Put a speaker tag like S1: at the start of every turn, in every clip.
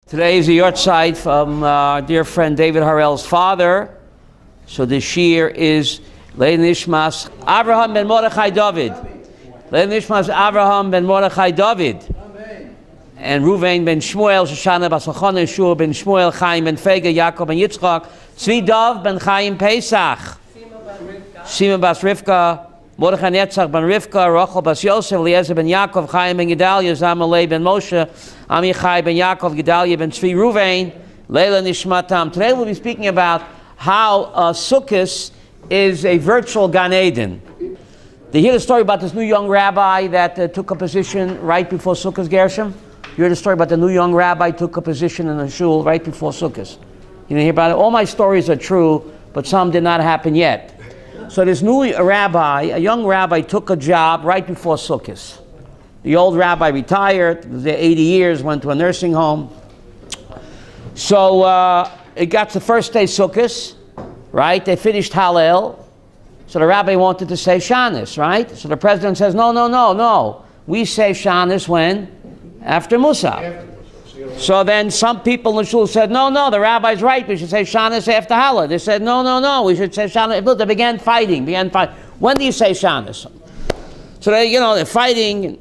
S1: Today is the yortzeit from our dear friend David Harrell's father. So the shir is Leil Nishmas Avraham ben Mordechai David. Leil Nishmas Avraham ben Mordechai David. And Ruvain ben Shmuel, Shoshana bas Elchanan, Shur ben Shmuel, Chaim ben Fega, Yaakov ben Yitzchak, Tzvi Dov ben Chaim Pesach, Shimon bas Rivka, Mordechai Netzach ben Rivka, Rachel bas Yosef, Eliezer ben Yaakov, Chaim ben Gedalia, Zamalei ben Moshe, Amichai ben Yaakov, Gedalia ben Tzvi Ruvain, Leila Nishmatam. Today we'll be speaking about how Sukkah is a virtual Gan Eden. Did you hear the story about this new young rabbi that took a position right before Sukkah's Gershom? You heard the story about the new young rabbi took a position in the shul right before Sukkot. You didn't hear about it? All my stories are true, but some did not happen yet. So this new rabbi, a young rabbi, took a job right before Sukkot. The old rabbi retired, was there 80 years, went to a nursing home. So it got to the first day Sukkot, right? They finished Hallel. So the rabbi wanted to say Shanis, right? So the president says, no. We say Shanis when? After Musaf. So then some people in the shul said, no, the rabbi's right. We should say Shanis after Hallel. They said, no, we should say Shanis. Look, they began fighting. When do you say Shanis? So they're fighting.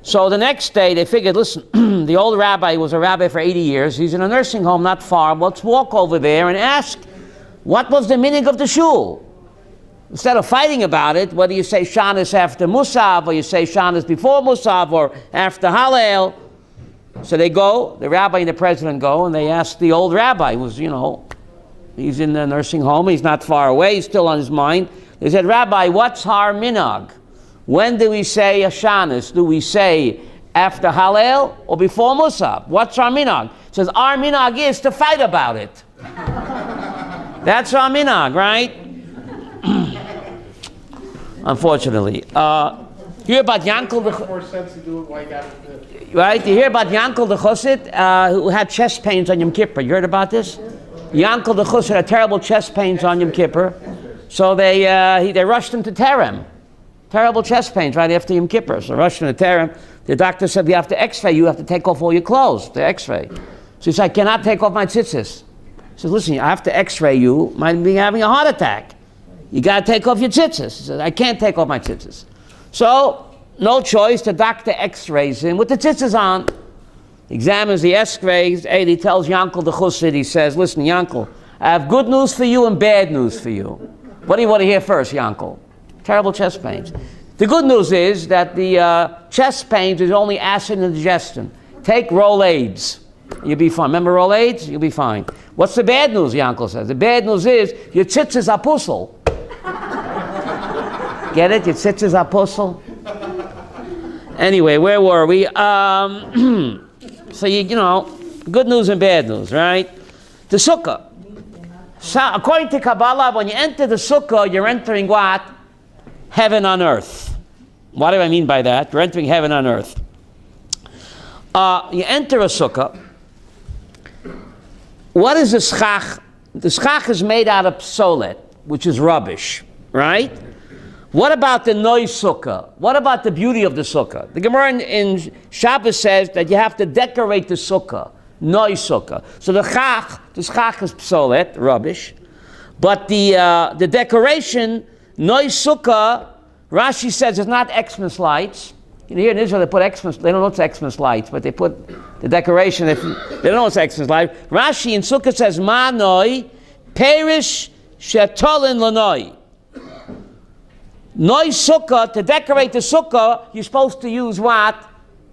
S1: So the next day they figured, listen, the old rabbi was a rabbi for 80 years. He's in a nursing home not far. Let's walk over there and ask, what was the meaning of the shul? Instead of fighting about it, whether you say Shanis after Musaf, or you say Shanis before Musaf, or after Hallel. So they go, the rabbi and the president go, and they ask the old rabbi, who's, he's in the nursing home, he's not far away, he's still on his mind. They said, Rabbi, what's our minhag? When do we say a Shanis? Do we say after Hallel or before Musaf? What's our minhag? He says, our minhag is to fight about it. That's our minhag, right? Unfortunately. You hear about Yankel the more sense to do it like that. Right? You hear about Yankel the Chassid who had chest pains on Yom Kippur. You heard about this? Yankel the Chassid had terrible chest pains on Yom Kippur. So they rushed him to Terem. Terrible chest pains right after Yom Kippur. So rushed him to Terem. The doctor said, we have to x-ray you. You have to take off all your clothes. The x-ray. So he said, I cannot take off my tzitzis. He says, listen, I have to x-ray you. Might be having a heart attack. You got to take off your tzitzis. He says, I can't take off my tzitzis. So, no choice, the doctor x-rays him with the tzitzis on. Examines the x-rays, and he tells Yankel the Chassid, he says, listen, Yankel, I have good news for you and bad news for you. What do you want to hear first, Yankel? Terrible chest pains. The good news is that the chest pains is only acid indigestion. Take Rolaids. You'll be fine. Remember Rolaids? You'll be fine. What's the bad news, Yankel says? The bad news is your tzitzis are puzzle. Get it? Your tzitzis are puzzle. Anyway, where were we? So good news and bad news, right? The Sukkah. So, according to Kabbalah, when you enter the Sukkah, you're entering what? Heaven on earth. What do I mean by that? You're entering heaven on earth. You enter a Sukkah. What is the schach? The schach is made out of psolet, which is rubbish, right? What about the noi sukkah? What about the beauty of the sukkah? The Gemara in Shabbos says that you have to decorate the sukkah, noi sukkah. So the schach is psolet, rubbish, but the decoration, noi sukkah, Rashi says it's not Xmas lights. Here in Israel they put Xmas, they don't know it's Xmas lights, but they put the decoration, they don't know it's Xmas lights. Rashi in Sukkah says, ma noi, perish shetolin lanoi. Noi sukkah, to decorate the sukkah, you're supposed to use what?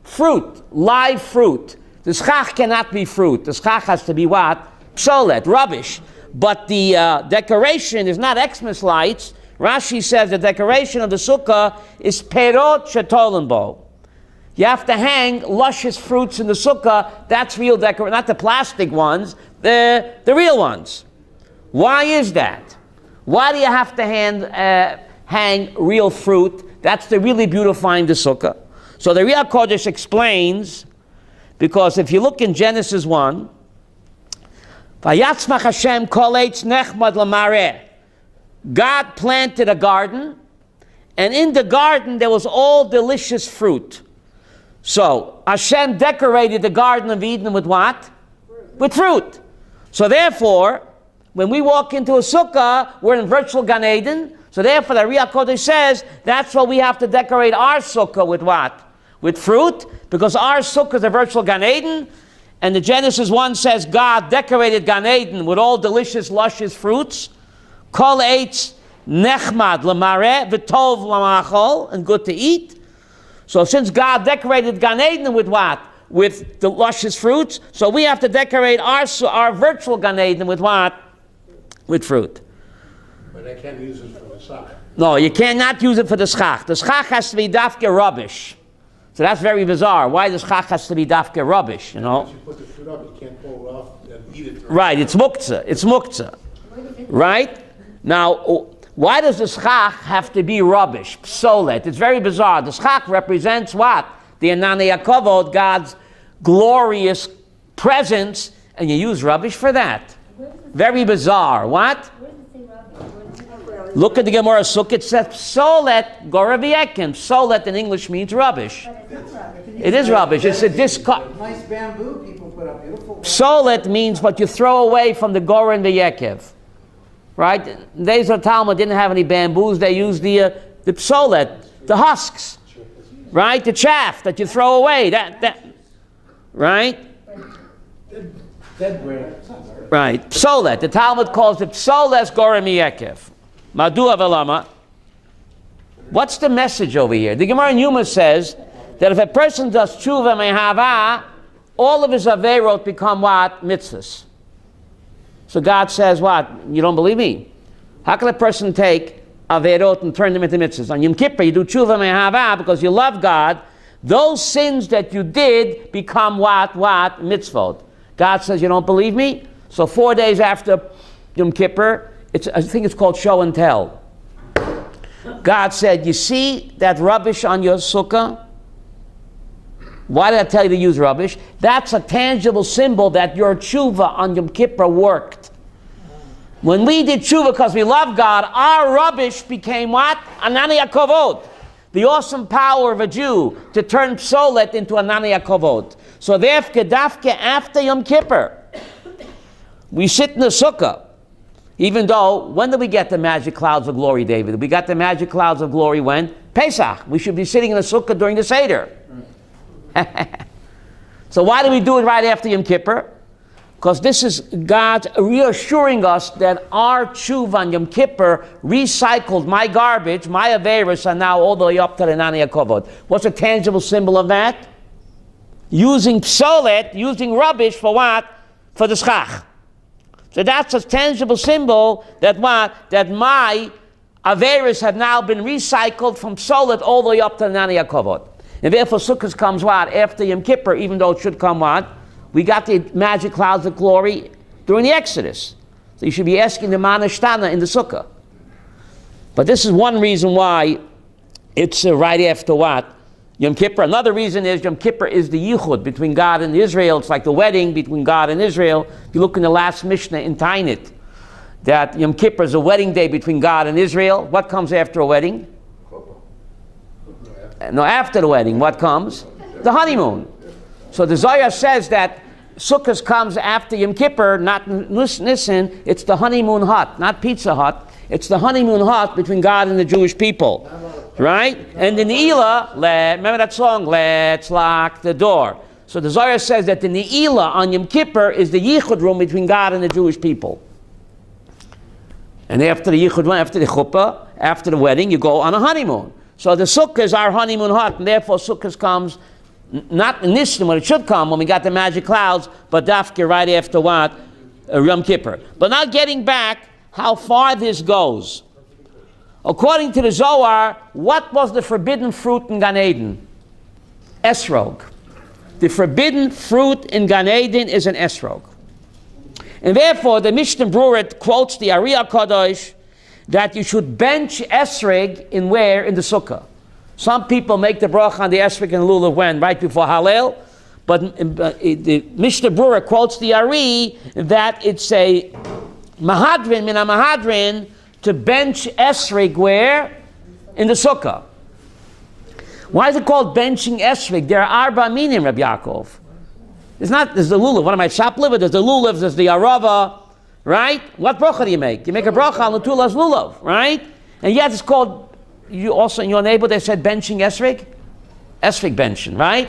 S1: Fruit, live fruit. The schach cannot be fruit. The schach has to be what? Psolet, rubbish. But the decoration is not Xmas lights. Rashi says the decoration of the sukkah is perot shetolenbo. You have to hang luscious fruits in the sukkah. That's real decoration, not the plastic ones, the real ones. Why is that? Why do you have to hang real fruit? That's the really beautifying the sukkah. So the Riyah Kodesh explains, because if you look in Genesis 1, Vayatzmach Hashem kol eitz nechmad lamareh. God planted a garden, and in the garden there was all delicious fruit. So Hashem decorated the Garden of Eden with what? With fruit. So therefore, when we walk into a sukkah, we're in virtual Gan Eden. So therefore, the Ruach HaKodesh says that's why we have to decorate our sukkah with what? With fruit, because our sukkah is a virtual Gan Eden. And the Genesis 1 says God decorated Gan Eden with all delicious, luscious fruits. Kol eitz nechmad l'mareh v'tov l'machol, and good to eat. So since God decorated Gan Eden with what? With the luscious fruits, so we have to decorate our virtual Gan Eden with what? With fruit.
S2: But I can't use it for the schach.
S1: No, you cannot use it for the schach. The schach has to be dafke rubbish. So that's very bizarre. Why the schach has to be dafke rubbish, you know?
S2: Once you put the fruit up, you can't pull it off and eat it.
S1: Right, it's muktzah. It's muktzah. Right? Now, why does the schach have to be rubbish? Psolet. It's very bizarre. The schach represents what? The Anani Yakovod, God's glorious presence, and you use rubbish for that. Very bizarre. What? Look at the Gemara Sukkah. It says Psolet Goraviekim. Psolet in English means rubbish. It is rubbish. It's a discard.
S3: Nice bamboo people put up, beautiful.
S1: Psolet means what you throw away from the Gor and the Yekev. Right? In the days of Talmud didn't have any bamboos. They used the psolet, the husks. Right? The chaff that you throw away. That. Right?
S2: Dead grain.
S1: Right. Psolet. The Talmud calls it psoles Gor and Yekev. Madua velama. What's the message over here? The Gemara in Yuma says that if a person does tshuva mehava, all of his averot become what? Mitzvahs. So God says what? You don't believe me? How can a person take averot and turn them into mitzvahs? On Yom Kippur, you do tshuva mehava because you love God. Those sins that you did become what? What? Mitzvot. God says, you don't believe me? So 4 days after Yom Kippur, I think it's called show and tell. God said, you see that rubbish on your sukkah? Why did I tell you to use rubbish? That's a tangible symbol that your tshuva on Yom Kippur worked. When we did tshuva because we love God, our rubbish became what? Anani Yakovod. The awesome power of a Jew to turn psolet into Anani Yakovod. So therefore, dafke after Yom Kippur, we sit in the sukkah. Even though, when did we get the magic clouds of glory, David? We got the magic clouds of glory when? Pesach. We should be sitting in the sukkah during the Seder. So why do we do it right after Yom Kippur? Because this is God reassuring us that our tshuva on Yom Kippur recycled my garbage, my averis, are now all the way up to the Nani Yakovod. What's a tangible symbol of that? Using psolet, using rubbish for what? For the schach. So that's a tangible symbol that what? That my averis have now been recycled from psolet all the way up to the Nani Yakovod. And therefore Sukkot comes what? After Yom Kippur, even though it should come what? We got the magic clouds of glory during the Exodus. So you should be asking the Manashtana in the Sukkah. But this is one reason why it's right after what? Yom Kippur. Another reason is Yom Kippur is the yichud between God and Israel. It's like the wedding between God and Israel. If you look in the last Mishnah in Tainit, that Yom Kippur is a wedding day between God and Israel. What comes after a wedding? No, after the wedding, what comes? The honeymoon. So the Zohar says that Sukkot comes after Yom Kippur, not Nisan, it's the honeymoon hut, not Pizza Hut. It's the honeymoon hut between God and the Jewish people. Right? And the Ne'ilah, remember that song, let's lock the door. So the Zohar says that the Ne'ilah on Yom Kippur is the yichud room between God and the Jewish people. And after the yichud room, after the chuppah, after the wedding, you go on a honeymoon. So the Sukkah is our honeymoon hut, and therefore Sukkot comes not in Nissan when it should come, when we got the magic clouds, but dafke right after what? Yom Kippur. But now getting back how far this goes. According to the Zohar, what was the forbidden fruit in Gan Eden? Etrog. The forbidden fruit in Gan Eden is an etrog. And therefore, the Mishnah Berurah quotes the Ari HaKadosh that you should bench esrog in where? In the sukkah. Some people make the bracha on the esrog and lulav when? Right before Hallel. But the Mishnah Berurah quotes the Ari that it's a mahadrin, min mahadrin, to bench esrog where? In the sukkah. Why is it called benching esrog? There are arba minim, Rabbi Yaakov. There's the lulav. What am I, shopliver? There's the lulav, there's the arava, right? What bracha do you make? You make a bracha on the tulas lulav, right? And yet it's called, you also in your neighbor they said benching esrig? Esrig benching, right?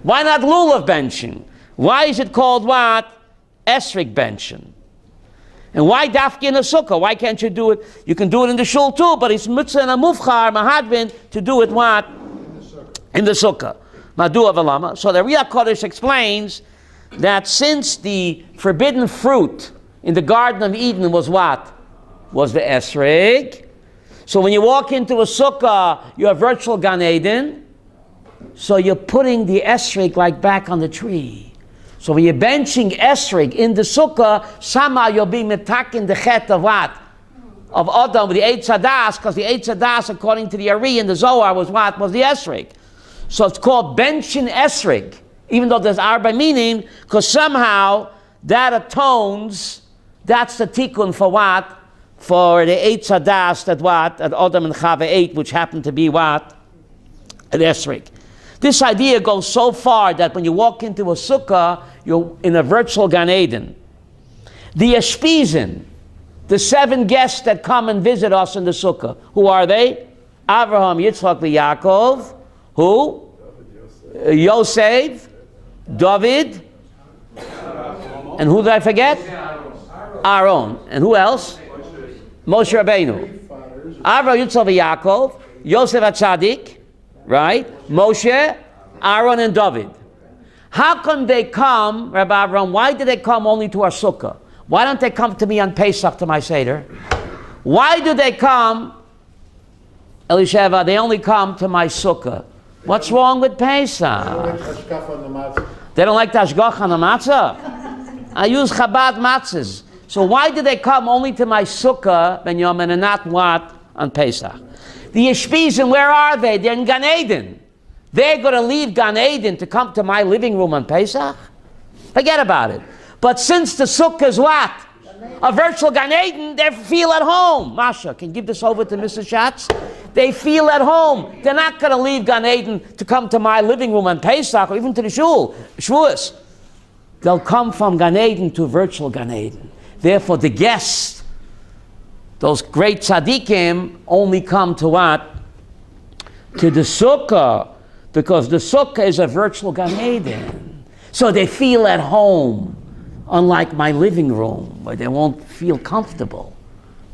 S1: Why not lulav benching? Why is it called what? Esrig benching. And why dafki in a sukkah? Why can't you do it? You can do it in the shul too, but it's mitzvah and a mufchar, mahadvin, to do it what? In the sukkah. Madu avalama. So the Riyah Kodesh explains that since the forbidden fruit in the Garden of Eden was what? Was the esrig. So when you walk into a sukkah, you have virtual Gan Eden. So you're putting the esrig like back on the tree. So when you're benching esrig in the sukkah, somehow you'll be metakin the chet of what? Of Adam, the Eitz Hadas, because the Eitz Hadas, according to the Ari and the Zohar, was what? Was the esrig. So it's called benching esrig, even though there's arba meaning, because somehow that atones, that's the tikkun for what? For the Eitz Hadas that what? That Adam and Chava ate, which happened to be what? An esrig. This idea goes so far that when you walk into a sukkah, you're in a virtual Gan Eden. The Eshpizin, the 7 guests that come and visit us in the sukkah, who are they? Avraham, Yitzchak, and Yaakov. Who? Yosef, David, and who did I forget? Aaron. And who else? Moshe Rabbeinu. Avraham, Yitzchak, and Yaakov, Yosef HaTzadik, right? Moshe, Aaron, and David. How come they come, Rabbi Avraham, why do they come only to our sukkah? Why don't they come to me on Pesach to my Seder? Why do they come, Elisheva, they only come to my sukkah? What's wrong with Pesach? They don't like tashgach on the matzah? I use Chabad matzahs. So why do they come only to my sukkah, Benjamin, and not what? On Pesach? The Yeshpizim, where are they? They're in Gan Eden. They're going to leave Gan Eden to come to my living room on Pesach? Forget about it. But since the sukkah is what? A virtual Gan Eden, they feel at home. Masha, can you give this over to Mrs. Schatz? They feel at home. They're not going to leave Gan Eden to come to my living room on Pesach or even to the shul, Shavuos. They'll come from Gan Eden to virtual Gan Eden. Therefore, the guests, those great tzaddikim, only come to what? To the sukkah, because the sukkah is a virtual Gan Eden. So they feel at home, unlike my living room, where they won't feel comfortable.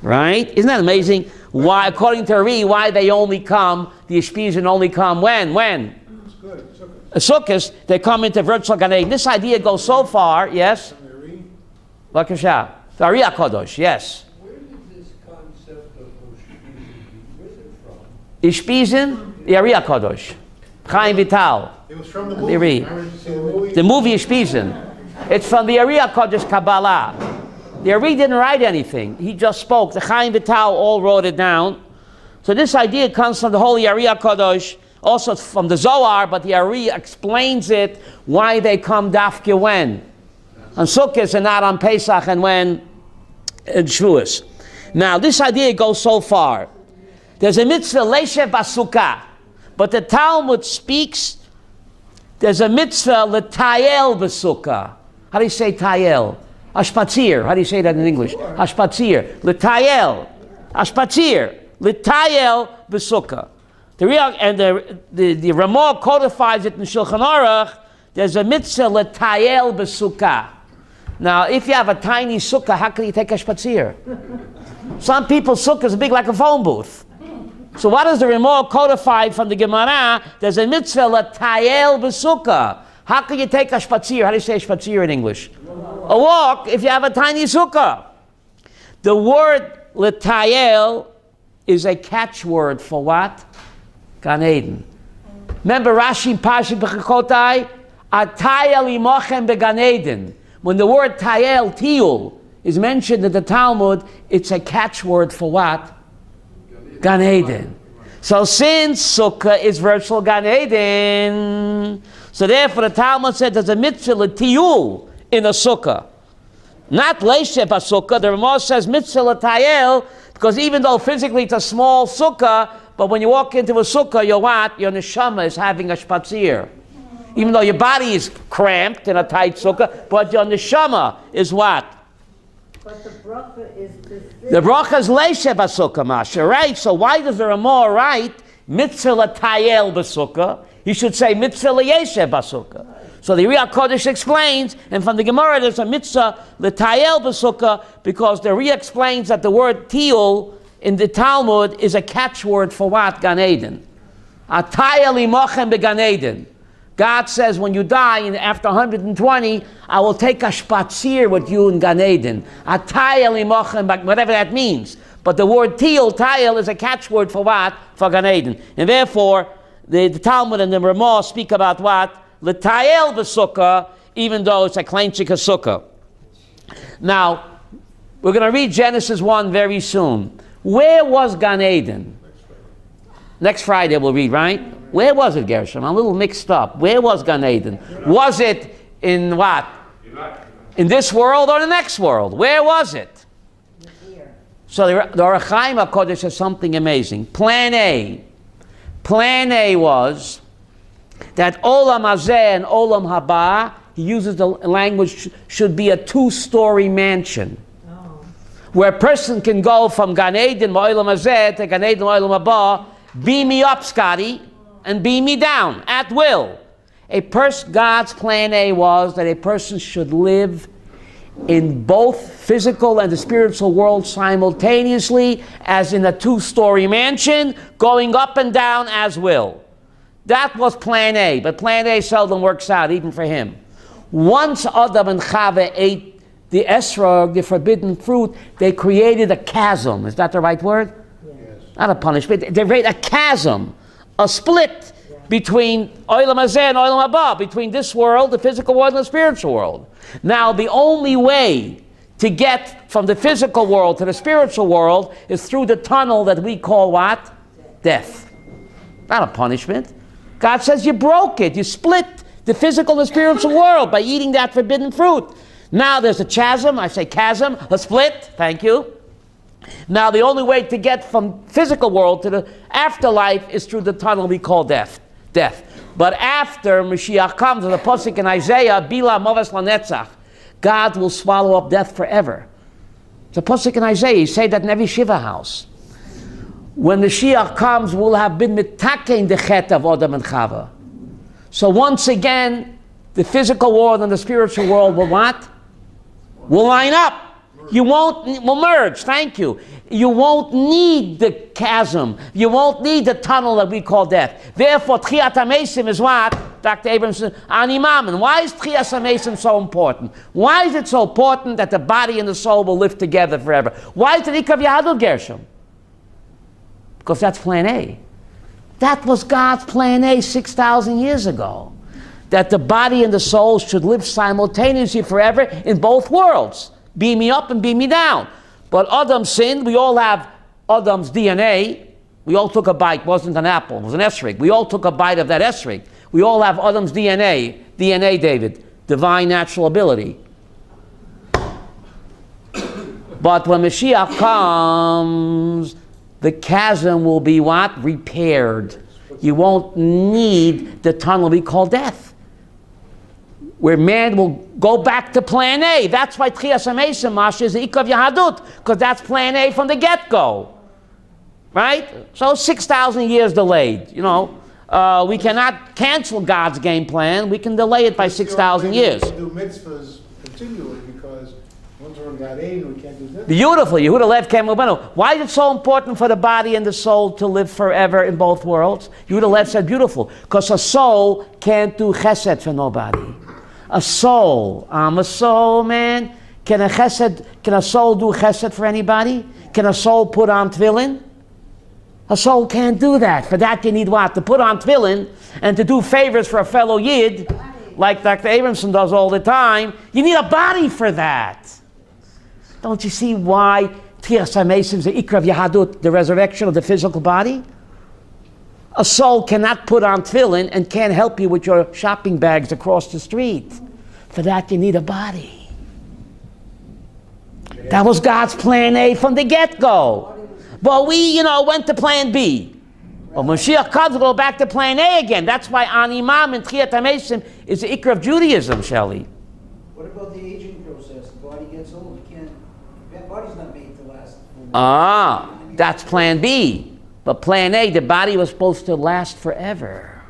S1: Right? Isn't that amazing? Why, according to Ari, why they only come, the Yeshpizin only come when?
S2: It's good.
S1: Sukkahs, they come into virtual Gan Eden. This idea goes so far, yes? Bakasha. The Ari HaKadosh, yes.
S4: Where did this concept of Ishpizin, where's it from?
S1: Ishpizin, the Ari HaKadosh. Chaim Vital.
S2: It was from the movie.
S1: The movie Ishpizin. It's from the Ari HaKadosh Kabbalah. The Ari didn't write anything. He just spoke. The Chaim Vital all wrote it down. So this idea comes from the holy Ari HaKadosh, also from the Zohar, but the Ari explains it, why they come dafke when. On Sukkot and not on Pesach, and when? In Shavuos. Now, this idea goes so far. There's a mitzvah, Leishev Basukkah. But the Talmud speaks, there's a mitzvah, L'tayel Basukkah. How do you say tayel? Ashpatzir. How do you say that in English? Ashpatzir. L'tayel. Ashpatzir. L'tayel Basukkah. The Ramah codifies it in Shulchan Aruch. There's a mitzvah, L'tayel Basukkah. Now, if you have a tiny sukkah, how can you take a shpatzir? Some people's sukkah is big like a phone booth. So what does the Ramah codify from the Gemara? There's a mitzvah, L'tayel Basukkah. How can you take a shpatzir? How do you say shpatzir in English? A walk if you have a tiny sukkah. The word L'tayel is a catchword for what? Gan Eden. Remember Rashi Pashi B'chakotai? Atayel imochem beGan Eden. When the word tayel, tiyul, is mentioned in the Talmud, it's a catchword for what? Gan Eden. So since Sukkah is virtual Gan Eden, so therefore the Talmud said there's a mitzvah tiyul in a Sukkah. Not leishep a Sukkah. The Ramah says mitzvah tayel, because even though physically it's a small Sukkah, but when you walk into a Sukkah, you're what? Your neshama is having a shpatzir. Even though your body is cramped in a tight sukkah, but your neshama is what?
S5: But the bracha is
S1: The bracha is leishe b'sukkah, Masha, right? So why does the Ramah write mitzvah l'tayel b'sukkah? He should say mitzvah l'yeshe b'sukkah. So the Riyah Kodesh explains, and from the Gemara there's a mitzvah l'tayel b'sukkah, because the Riyah explains that the word tiyul in the Talmud is a catchword for what? Gan Eden. Atayel imochem beGan Eden. God says when you die, and after 120, I will take a spatzir with you in Gan Eden. Atayel imochem, whatever that means. But the word tayel is a catchword for what? For Gan Eden. And therefore, the Talmud and the Ramah speak about what? L'tayel b'sukkah, even though it's a kleinchik sukkah. Now, we're going to read Genesis 1 very soon. Where was Gan Eden? Next Friday we'll read, right? Where was it, Gershom? I'm a little mixed up. Where was Gan Eden? Was it in what? In this world or the next world? Where was it? So the Orach Chaim HaKodesh says something amazing. Plan A was that Olam Hazeh and Olam Haba, he uses the language, should be a 2-story mansion. Where a person can go from Gan Eden, Olam Hazeh, to Gan Eden, Olam Haba, beam me up, Scotty, and beam me down, at will. God's plan A was that a person should live in both physical and the spiritual world simultaneously, as in a 2-story mansion, going up and down as will. That was plan A, but plan A seldom works out, even for him. Once Adam and Chava ate the etrog, the forbidden fruit, they created a chasm. Is that the right word?
S2: Yes.
S1: Not a punishment. They created a chasm, a split between Olam Hazeh and Olam Haba, between this world, the physical world, and the spiritual world. Now, the only way to get from the physical world to the spiritual world is through the tunnel that we call what? Death. Not a punishment. God says you broke it. You split the physical and the spiritual world by eating that forbidden fruit. Now there's a chasm, a split, thank you. Now the only way to get from physical world to the afterlife is through the tunnel we call death. But after Mashiach comes, in the Pasuk in Isaiah, Bila Moves Lanetzach, God will swallow up death forever. It's a Pasuk in Isaiah, you say that in every Shiva house. When the Mashiach comes, we'll have been mitakein the chet of Adam and Chava. So once again, the physical world and the spiritual world will what? Will line up. Will merge, thank you. You won't need the chasm. You won't need the tunnel that we call death. Therefore, Tchiyat HaMesim is what? Dr. Abramson, Animamen. Why is Tchiyat HaMesim so important? Why is it so important that the body and the soul will live together forever? Why is it Ikav Yahadut, Gershom? Because that's plan A. That was God's plan A 6,000 years ago. That the body and the soul should live simultaneously forever in both worlds. Beam me up and beam me down. But Adam sinned. We all have Adam's DNA. We all took a bite. It wasn't an apple. It was an etrog. We all took a bite of that etrog. We all have Adam's DNA. DNA, David. Divine natural ability. But when Mashiach comes, the chasm will be what? Repaired. You won't need the tunnel we call death, where man will go back to plan A. That's why Tchiyas HaMesim, Masha, is the Ikav Yahadut, because that's plan A from the get-go. Right? So 6,000 years delayed. You know, we cannot cancel God's game plan. We can delay it by 6,000 years.
S2: We do mitzvahs continually because once we're in Gan Eden, we can't do this.
S1: Beautiful. Yehuda Lev Kem Ubenu. Why is it so important for the body and the soul to live forever in both worlds? Yehuda Lev said beautiful. Because a soul can't do chesed for nobody. A soul. I'm a soul, man. Can a soul do chesed for anybody? Can a soul put on tefillin? A soul can't do that. For that you need what? To put on tefillin and to do favors for a fellow Yid, like Dr. Abramson does all the time. You need a body for that. Don't you see why Tchiyas HaMesim is the Ikra of Yahadut, the resurrection of the physical body? A soul cannot put on tefillin and can't help you with your shopping bags across the street. For that you need a body. That was God's plan A from the get-go. But we, went to plan B. Well, Mashiach comes, we'll go back to plan A again. That's why Animam and Tchiyat HaMesim is the ikra of Judaism, Shelley.
S3: What about the aging process? The body gets old, you can't, the body's not made to last.
S1: That's plan B. But plan A, the body was supposed to last forever.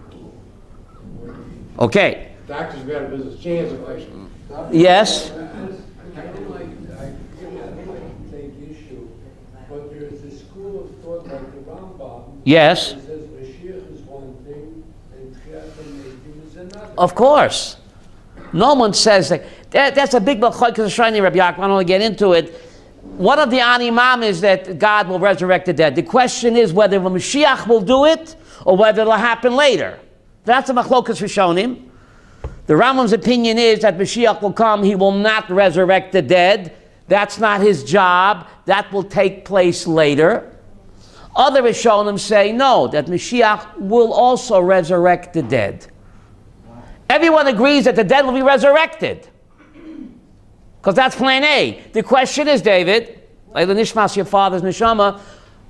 S1: Okay.
S2: Doctors got a business. She has a question.
S1: Yes?
S4: I don't like to take issue, but there's a school of thought like the Rambam.
S1: Yes.
S4: That says Mashiach is one thing and Tchiat B'Medim is another.
S1: Of course. No one says that's a big machlokes of Shani Rabbi Yaakov. I don't want to get into it. One of the animam is that God will resurrect the dead. The question is whether the Mashiach will do it or whether it'll happen later. That's a machlokes Rishonim. The Rambam's opinion is that Mashiach will come. He will not resurrect the dead. That's not his job. That will take place later. Other Rishonim say no, that Mashiach will also resurrect the dead. Everyone agrees that the dead will be resurrected. Because that's plan A. The question is, David, like the Nishmas, your father's neshama,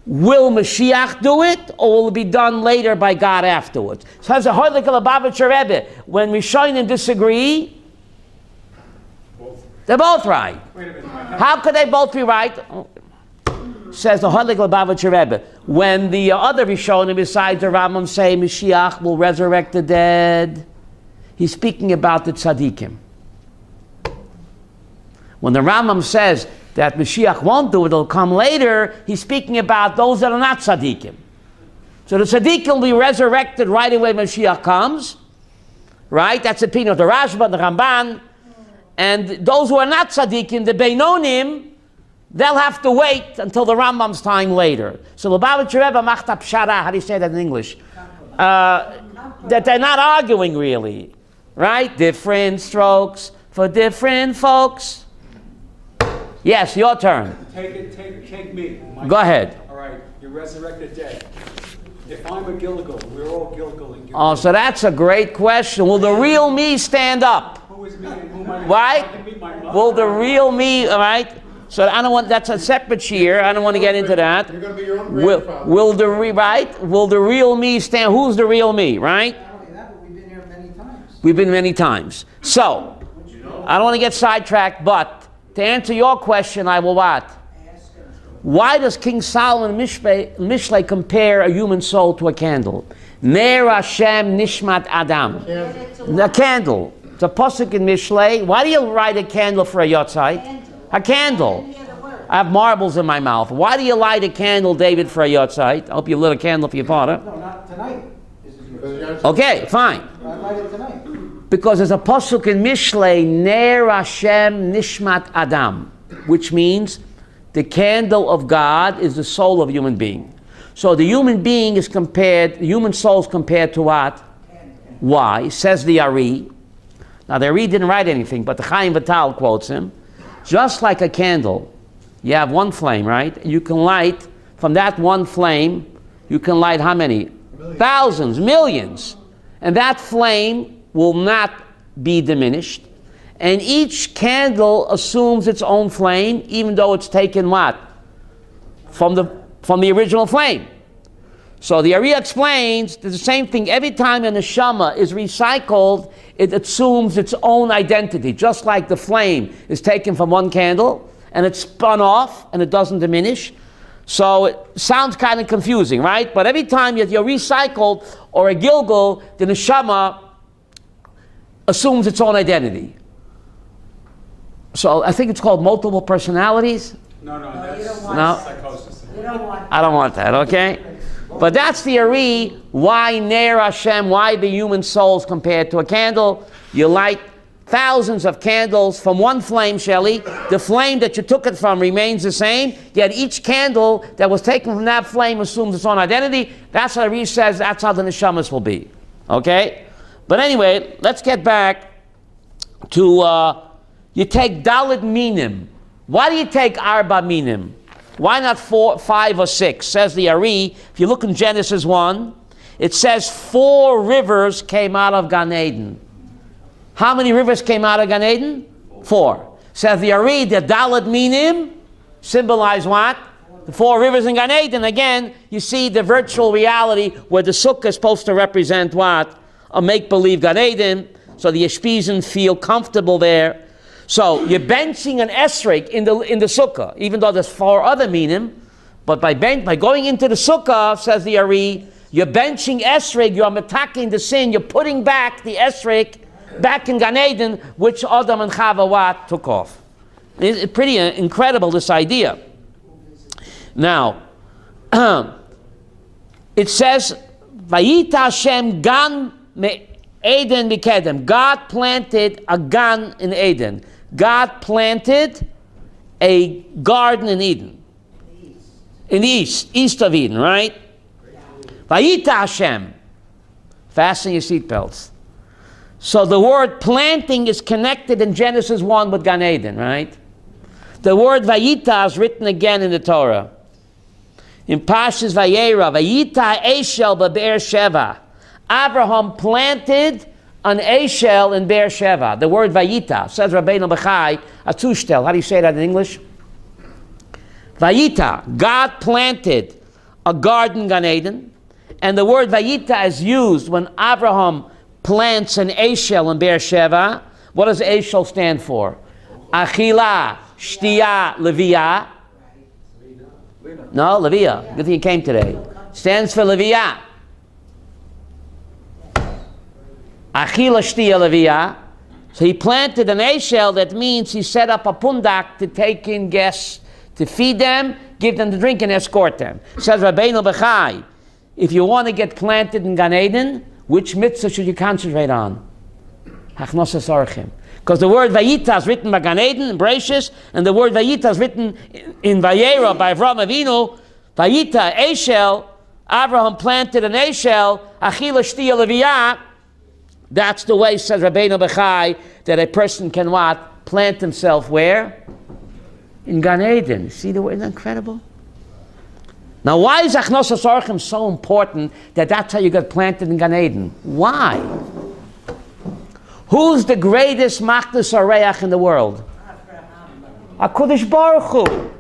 S1: will Mashiach do it, or will it be done later by God afterwards? So as a Hoylik Lubavitcher Rebbe, when Rishonim disagree, they're both right. How could they both be right? Says the Hoylik Lubavitcher Rebbe, when the other Rishonim besides the Rambam say Mashiach will resurrect the dead, he's speaking about the tzaddikim. When the Rambam says that Mashiach won't do it, it'll come later, he's speaking about those that are not tzaddikim. So the tzaddikim will be resurrected right away when Mashiach comes, right? That's the opinion of the Rashba, the Ramban. And those who are not tzaddikim, the Beinonim, they'll have to wait until the Rambam's time later. So Lubavitcher Rebbe machta pshara, how do you say that in English? That they're not arguing really, right? Different strokes for different folks. Yes, your turn.
S6: Take me.
S1: Go ahead.
S6: All right, you resurrected dead. If I'm a Gilgal, we're all Gilgal and Gilgal.
S1: Oh, so that's a great question. Will the real me stand up?
S6: Who is me and who am I?
S1: Right? Will the real me, all right? So I don't want, that's a separate cheer. I don't want to get into that.
S2: You're going to be your own grandfather.
S1: Will the real me stand? Who's the real me, right?
S3: Not only that, but we've been here many times.
S1: We've been many times. So, I don't want to get sidetracked, but to answer your question, I will what? Why does King Solomon Mishlei compare a human soul to a candle? Ner Hashem Nishmat Adam. A candle. It's a pasuk in Mishlei. Why do you light a candle for a yotzeit? A candle. I have marbles in my mouth. Why do you light a candle, David, for a yotzeit? I hope you lit a candle for your father.
S3: No, not tonight. This is yours.
S1: Okay, fine.
S3: I light it tonight.
S1: Because there's a pasuk in Mishlei, Ner Hashem Nishmat Adam, which means the candle of God is the soul of a human being. So the human being is compared, the human soul is compared to what? Why? Says the Ari. Now the Ari didn't write anything, but the Chaim Vital quotes him. Just like a candle, you have one flame, right? You can light, from that one flame, you can light how many? Thousands, millions. And that flame will not be diminished. And each candle assumes its own flame, even though it's taken what? From the original flame. So the Ari explains that the same thing. Every time a neshama is recycled, it assumes its own identity. Just like the flame is taken from one candle, and it's spun off, and it doesn't diminish. So it sounds kind of confusing, right? But every time you're recycled, or a Gilgal, the neshama assumes its own identity. So I think it's called multiple personalities.
S6: No,
S5: that's
S6: psychosis.
S5: You don't want
S1: I don't want that, okay? But that's the Ari, why Ner Hashem, why the human soul's compared to a candle. You light thousands of candles from one flame, Shelley. The flame that you took it from remains the same, yet each candle that was taken from that flame assumes its own identity. That's what Ari says, that's how the neshamas will be. Okay? But anyway, let's get back to, you take Dalit Minim. Why do you take Arba Minim? Why not 4, 5, or 6? Says the Ari, if you look in Genesis 1, it says 4 rivers came out of Gan Eden. How many rivers came out of Gan Eden? 4. Says the Ari, the Dalit Minim symbolize what? The 4 rivers in Gan Eden. Again, you see the virtual reality where the Sukkah is supposed to represent what? A make-believe Gan Eden. so the Yeshpizim feel comfortable there. So you're benching an esrog in the sukkah, even though there's 4 other minim. But by going into the sukkah, says the Ari, you're benching esrog, you're attacking the sin, you're putting back the esrog back in Gan Eden, which Adam and Chava took off. It's pretty incredible, this idea. Now, it says, Vayita Hashem Gan Eden Mikedem. God planted a Gan in Eden. God planted a garden in Eden. In the east of Eden, right? Vayita Hashem. Fasten your seatbelts. So the word planting is connected in Genesis 1 with Gan Eden, right? The word Vayita is written again in the Torah. In Pashas Vayera, Vayita Eshel be'Be'er Sheva. Abraham planted an Eshel in Be'er Sheva. The word Vayita, says Rabbeinu Bechai, Atushtel. How do you say that in English? Vayita, God planted a garden, Gan Eden, and the word Vayita is used when Abraham plants an Eshel in Be'er Sheva. What does Eshel stand for? Achila, Shtia, Leviyah. No, Leviyah. Good thing you came today. Stands for Leviyah. Achila, Shtia, Leviyah. So he planted an Eshel. That means he set up a pundak to take in guests, to feed them, give them to drink, and escort them. Says Rabbeinu Bechai, if you want to get planted in Gan Eden, which mitzvah should you concentrate on? Hachnosas Orchim. Because the word Vayita is written by Gan Eden in Bereshis, and the word Vayita is written in Vayera by Avraham Avinu. Vayita, Eshel, Abraham planted an Eshel, Achila Shtia Leviyah. That's the way, says Rabbeinu Bechai, that a person can what? Plant himself where? In Gan Eden. See the word? Isn't that incredible? Now, why is Achnosas Orchim so important that that's how you got planted in Gan Eden? Why? Who's the greatest Machdus Areach in the world? HaKadosh Baruch Hu.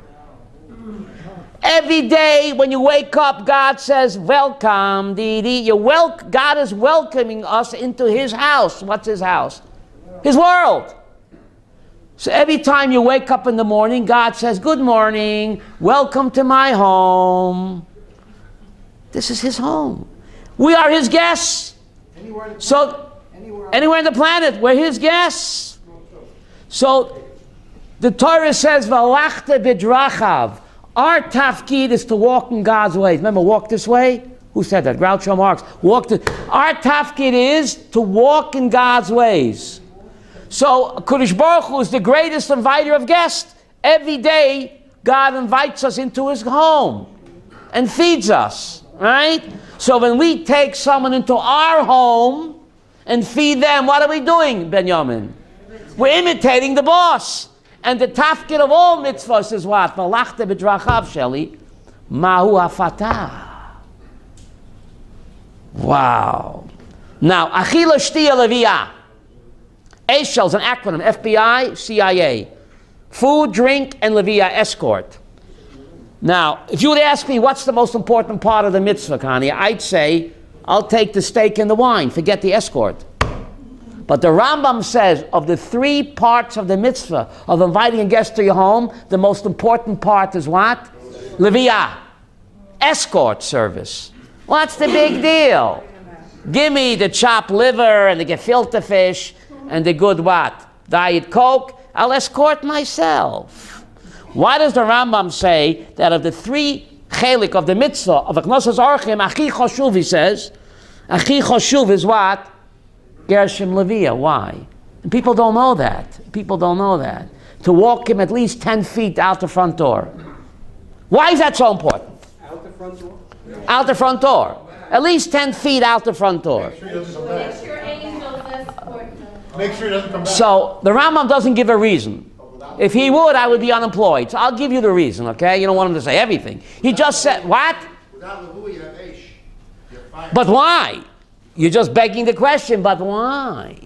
S1: Every day when you wake up, God says, welcome, Didi. God is welcoming us into His house. What's His house? His world. So every time you wake up in the morning, God says, good morning, welcome to my home. This is His home. We are His guests. Anywhere on the planet, we're His guests. So the Torah says, V'alachta b'drachav. Our tafkid is to walk in God's ways. Remember, walk this way? Who said that? Groucho Marx. Our tafkid is to walk in God's ways. So Kadosh Baruch Hu is the greatest inviter of guests. Every day, God invites us into His home and feeds us, right? So when we take someone into our home and feed them, what are we doing, Benjamin? We're imitating the boss. And the tafkid of all mitzvahs is what? Malachta b'drachav sheli, mahu hafatah. Wow. Now, achila shtia leviyah. Eshel is an acronym, FBI, CIA. Food, drink, and leviyah, escort. Now, if you would ask me what's the most important part of the mitzvah, Connie, I'd say, I'll take the steak and the wine, forget the escort. But the Rambam says, of the 3 parts of the mitzvah of inviting a guest to your home, the most important part is what? Leviyah. Escort service. What's the big deal? Give me the chopped liver and the gefilte fish and the good what? Diet Coke. I'll escort myself. Why does the Rambam say that of the 3 chelik of the mitzvah of Achnosas Orchim, Achi Choshuv, he says, Achi Choshuv is what? Gershom Leviyah. Why? And people don't know that. People don't know that. To walk him at least 10 feet out the front door. Why is that so important?
S6: Out the front door?
S1: Out the front door. At least 10 feet out the front door.
S2: Make sure he doesn't come back.
S5: Make sure angels escort them.
S2: Make sure he doesn't come back.
S1: So the Rambam doesn't give a reason. If he would, I would be unemployed. So I'll give you the reason, okay? You don't want him to say everything. He just said, what?
S2: Without Levu, you have Aish. You're fired.
S1: But why? You're just begging the question, but why?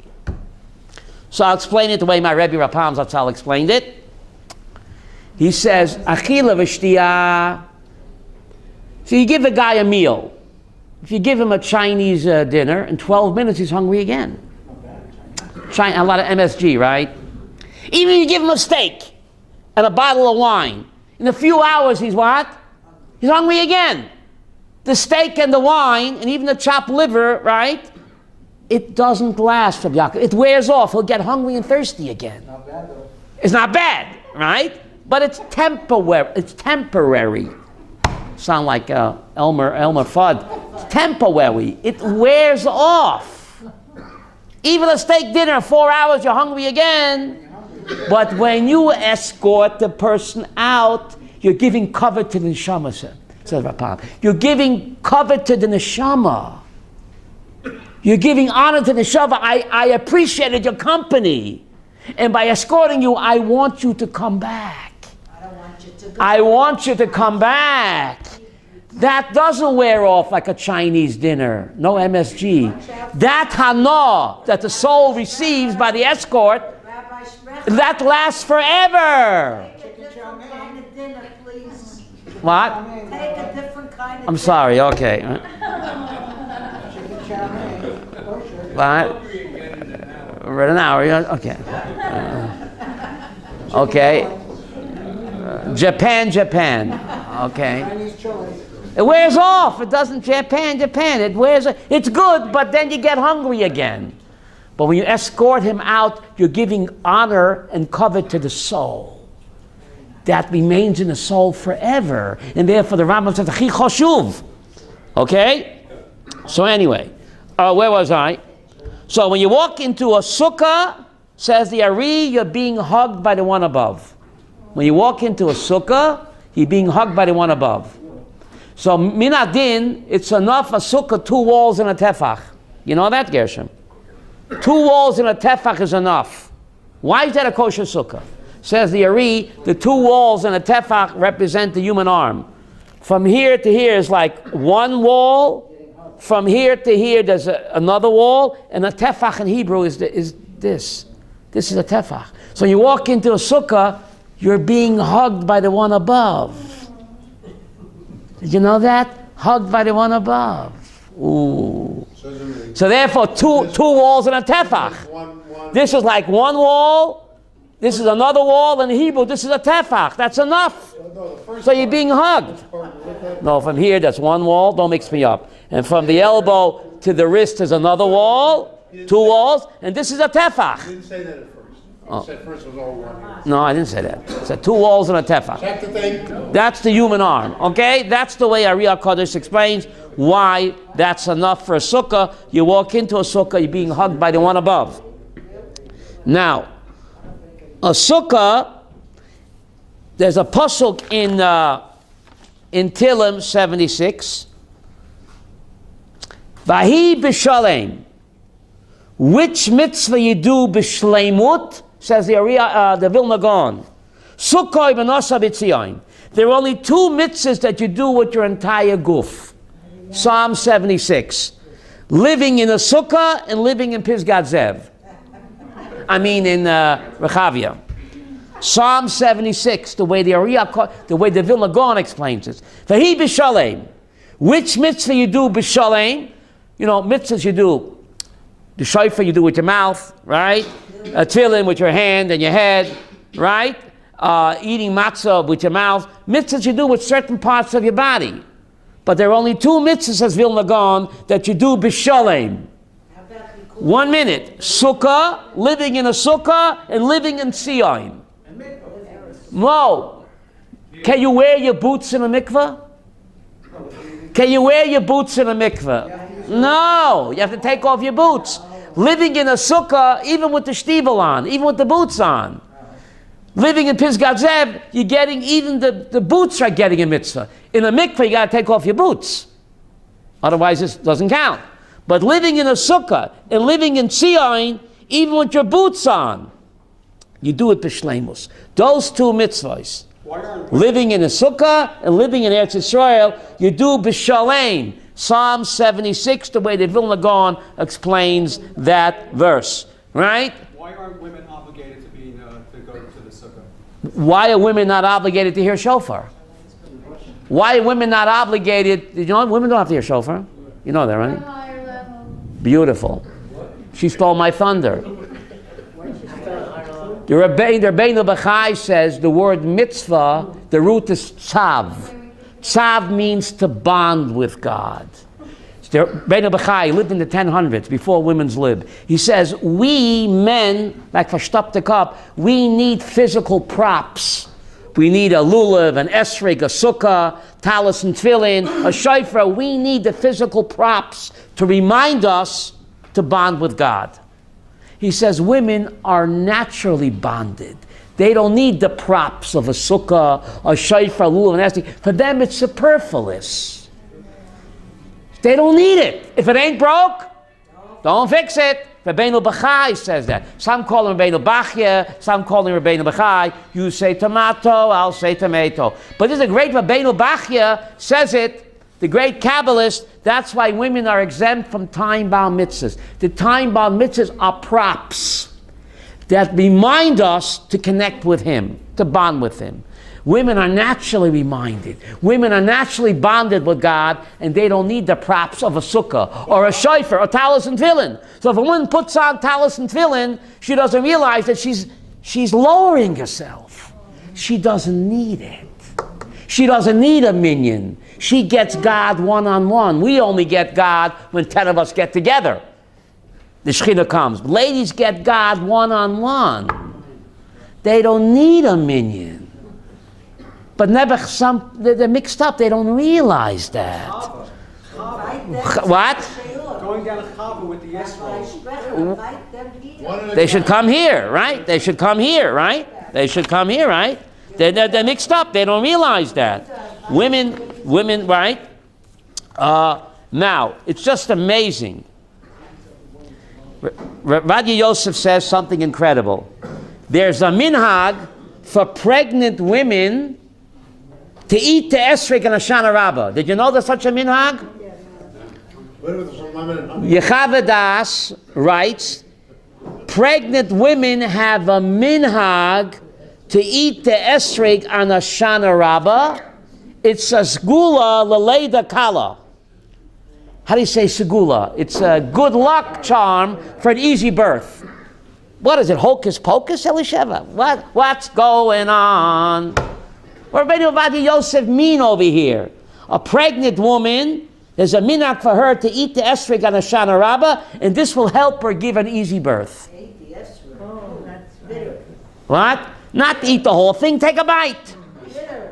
S1: So I'll explain it the way my Rebbe Rapam Zatzal explained it. He says, Achila v'shtiyah. So you give a guy a meal. If you give him a Chinese dinner, in 12 minutes he's hungry again. A lot of MSG, right? Even if you give him a steak and a bottle of wine, in a few hours he's what? He's hungry again. The steak and the wine and even the chopped liver, right? It doesn't last, Rabbi Yaakov. It wears off. He'll get hungry and thirsty again.
S3: Not bad though.
S1: It's not bad, right? But it's temporary. It's temporary. Sound like Elmer Fudd. It's temporary. It wears off. Even a steak dinner, 4 hours, you're hungry again. But when you escort the person out, you're giving cover to the neshama, says Rapam. You're giving cover to the neshama. You're giving honor to the neshama. I appreciated your company. And by escorting you, I want you to come back. I want you to come back. That doesn't wear off like a Chinese dinner. No MSG. That hana that the soul receives by the escort,
S7: Rabbi Sprecher,
S1: that lasts forever.
S7: take a different kind of dinner, please.
S1: What?
S7: Take a different kind of
S1: I'm sorry, okay.
S3: Chicken chow mein, kosher.
S1: What? We're at an hour, yeah? Okay. Okay. Japan. Okay.
S3: Chinese chili.
S1: It wears off. It doesn't. Japan. It wears. It's good, but then you get hungry again. But when you escort him out, you're giving honor and cover to the soul. That remains in the soul forever, and therefore the Rambam says "Chi choshuv." Okay. So anyway, where was I? So when you walk into a sukkah, says the Ari, you're being hugged by the one above. When you walk into a sukkah, you're being hugged by the one above. So min adin, it's enough a sukkah, 2 walls and a tefach. You know that, Gershom? 2 walls and a tefach is enough. Why is that a kosher sukkah? Says the Ari, the 2 walls and a tefach represent the human arm. From here to here is like 1 wall. From here to here there's another wall, and a tefach in Hebrew is this. This is a tefach. So you walk into a sukkah, you're being hugged by the one above. Did you know that? Hugged by the one above. Ooh. So therefore, two walls and a tefach. This is like 1 wall. This is another wall. In Hebrew, this is a tefach. That's enough. So you're being hugged. No, from here, that's 1 wall. Don't mix me up. And from the elbow to the wrist is another wall. 2 walls. And this is a tefach.
S2: You didn't say that at first. You said first it was all 1.
S1: No, I didn't say that. I said 2 walls and a tefach.
S2: Check the thing.
S1: That's the human arm, okay? That's the way Ari HaKadosh explains why that's enough for a sukkah. You walk into a sukkah, you're being hugged by the one above. Now, a sukkah, there's a pasuk in Tehillim 76. Vahi b'shalem. Which mitzvah you do b'shleimut? Says the Vilna Gaon. Sukkah v'nasa b'tzion. There are only 2 mitzvahs that you do with your entire goof. Psalm 76. Living in a sukkah and living in Pisgat Zev. I mean in Rechavia. Psalm 76, the way the Vilna Gaon explains it. Vahi b'shalem. Which mitzvah you do b'shalem? You know, mitzvahs you do. The shofar you do with your mouth, right? Tefillin with your hand and your head, right? Eating matzah with your mouth. Mitzvahs you do with certain parts of your body. But there are only 2 mitzvahs, says Vilna Gaon, that you do b'shalem. 1 minute. Sukkah, living in a sukkah, and living in Sion. No. Can you wear your boots in a mikveh? Can you wear your boots in a mikveh? No. You have to take off your boots. Living in a sukkah, even with the shtivel on, even with the boots on. Living in Pisgat Zev, you're getting, even the boots are getting a mitzvah. In a mikveh, you got to take off your boots. Otherwise, this doesn't count. But living in a sukkah and living in Sion, even with your boots on, you do it b'shleimus. Those 2 mitzvahs. Living in a sukkah and living in Eretz Yisrael, you do b'shalem. Psalm 76, the way the Vilna Gaon explains that verse. Right?
S6: Why aren't women obligated to go to the sukkah?
S1: Why are women not obligated to hear shofar? Why are women not obligated? You know, women don't have to hear shofar. You know that, right?
S5: Higher level.
S1: Beautiful. She stole my thunder. The Rabbeinu Bachai says the word mitzvah, the root is tzav. Tzav means to bond with God. The Rabbeinu Bachai lived in the 1000s, before women's lib. He says, we men, like verstopte cup, we need physical props. We need a lulav, an esrog, a sukkah, talis and tefillin, a shofar. We need the physical props to remind us to bond with God. He says women are naturally bonded. They don't need the props of a sukkah, a shofar, a lulav, an esrog. For them it's superfluous. They don't need it. If it ain't broke, don't fix it. Rabbeinu Bachai says that. Some call him Rabbeinu Bachya, some call him Rabbeinu Bachai. You say tomato, I'll say tomato. But this is a great Rabbeinu Bachya says it, the great Kabbalist. That's why women are exempt from time-bound mitzvahs. The time-bound mitzvahs are props that remind us to connect with Him, to bond with Him. Women are naturally reminded. Women are naturally bonded with God, and they don't need the props of a sukkah or a shofar or talis and tefillin. So if a woman puts on talis and tefillin, she doesn't realize that she's lowering herself. She doesn't need it. She doesn't need a minion. She gets God one-on-one. We only get God when 10 of us get together. The Shekhinah comes. Ladies get God one-on-one. They don't need a minion. But they're mixed up. They don't realize that. What?
S6: Going down a chava with the etrog.
S1: They should come here, right? They should come here, right? They should come here, right? They're mixed up. They don't realize that. Women, right? Now, it's just amazing. Rabbi Yosef says something incredible. There's a minhag for pregnant women to eat the esrog and Hoshana Rabbah. Did you know there's such a minhag? Yechavedas writes, pregnant women have a minhag to eat the esrog on Hoshana Rabbah. It's a segula leleida kala. How do you say segula? It's a good luck charm for an easy birth. What is it, hocus pocus, Elisheva? What's going on? What does Rabbi Yosef mean over here? A pregnant woman, there's a minhag for her to eat the esrog on Hoshana Rabbah, and this will help her give an easy birth.
S7: Eat the esrog. Oh, that's bitter.
S1: What? Not eat the whole thing, take a bite.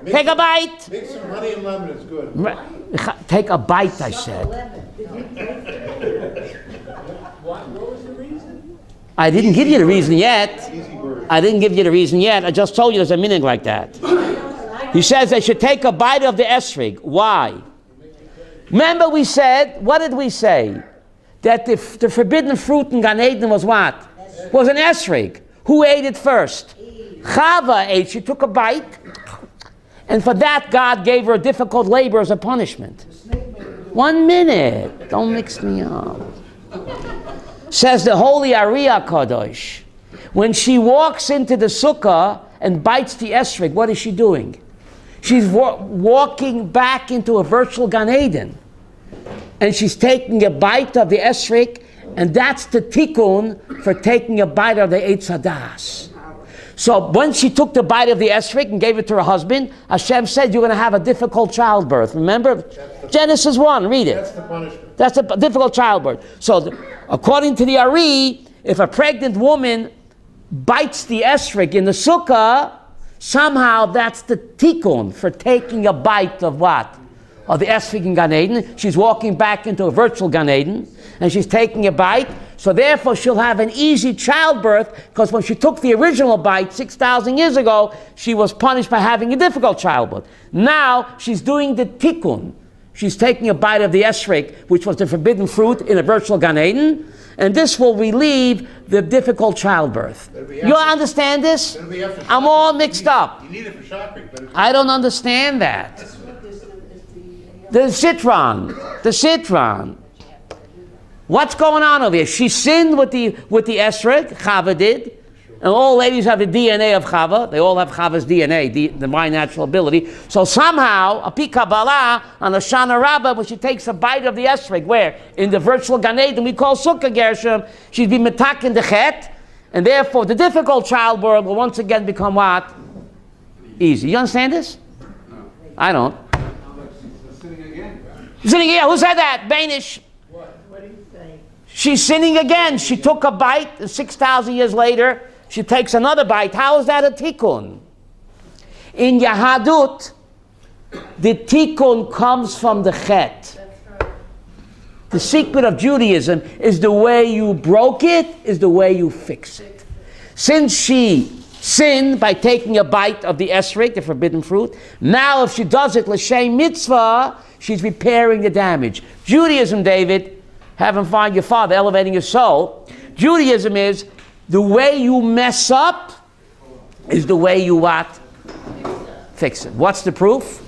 S1: Take a bite.
S2: Make some honey and lemon, it's good.
S1: Take a bite, I said.
S4: What was the reason?
S1: I didn't give you the reason yet.
S2: Easy bird.
S1: I didn't give you the reason yet. I just told you there's a minhag like that. He says they should take a bite of the esrog. Why? Remember we said, what did we say? That the forbidden fruit in Gan Eden was what? Was an esrog. Who ate it first? Chava ate. She took a bite. And for that, God gave her a difficult labor as a punishment. 1 minute. Don't mix me up. Says the holy Ariya Kadosh. When she walks into the sukkah and bites the esrog, what is she doing? She's walking back into a virtual Gan Eden. And she's taking a bite of the esrog, and that's the tikkun for taking a bite of the Eitz Hadas. So when she took the bite of the esrog and gave it to her husband, Hashem said, you're going to have a difficult childbirth. Remember? Genesis 1, read it.
S2: That's the punishment.
S1: That's a difficult childbirth. So according to the Ari, if a pregnant woman bites the esrog in the sukkah, somehow that's the tikkun for taking a bite of what? Of the esrog in Gan Eden. She's walking back into a virtual Gan Eden, and she's taking a bite. So therefore she'll have an easy childbirth, because when she took the original bite 6,000 years ago, she was punished by having a difficult childbirth. Now she's doing the tikkun. She's taking a bite of the esrog, which was the forbidden fruit in a virtual Gan Eden, and this will relieve the difficult childbirth. You understand this? I'm all mixed up.
S2: You need it for shopping.
S1: I don't understand that. The citron. What's going on over here? She sinned with the esrog, Chava did. And all ladies have the DNA of Chava. They all have Chava's DNA, the divine natural ability. So somehow, a pi Kabbalah, on Hoshana Rabbah, when she takes a bite of the esrog, where? In the virtual Gan Eden, we call Sukkah Gershom, she's been metaken the chet, And therefore, the difficult childbirth will once again become what? Easy. You understand this?
S6: No.
S1: I don't.
S6: Sinning again.
S1: Sinning again. Who said that? Bainish.
S7: What do you say?
S1: She's sinning again. She took a bite, and 6,000 years later, she takes another bite. How is that a tikkun? In Yahadut, the tikkun comes from the chet. The secret of Judaism is the way you broke it, is the way you fix it. Since she sinned by taking a bite of the esrog, the forbidden fruit, now if she does it l'shem mitzvah, she's repairing the damage. Judaism, David, having find your father, elevating your soul. Judaism is the way you mess up is the way you what? Fix it. What's the proof?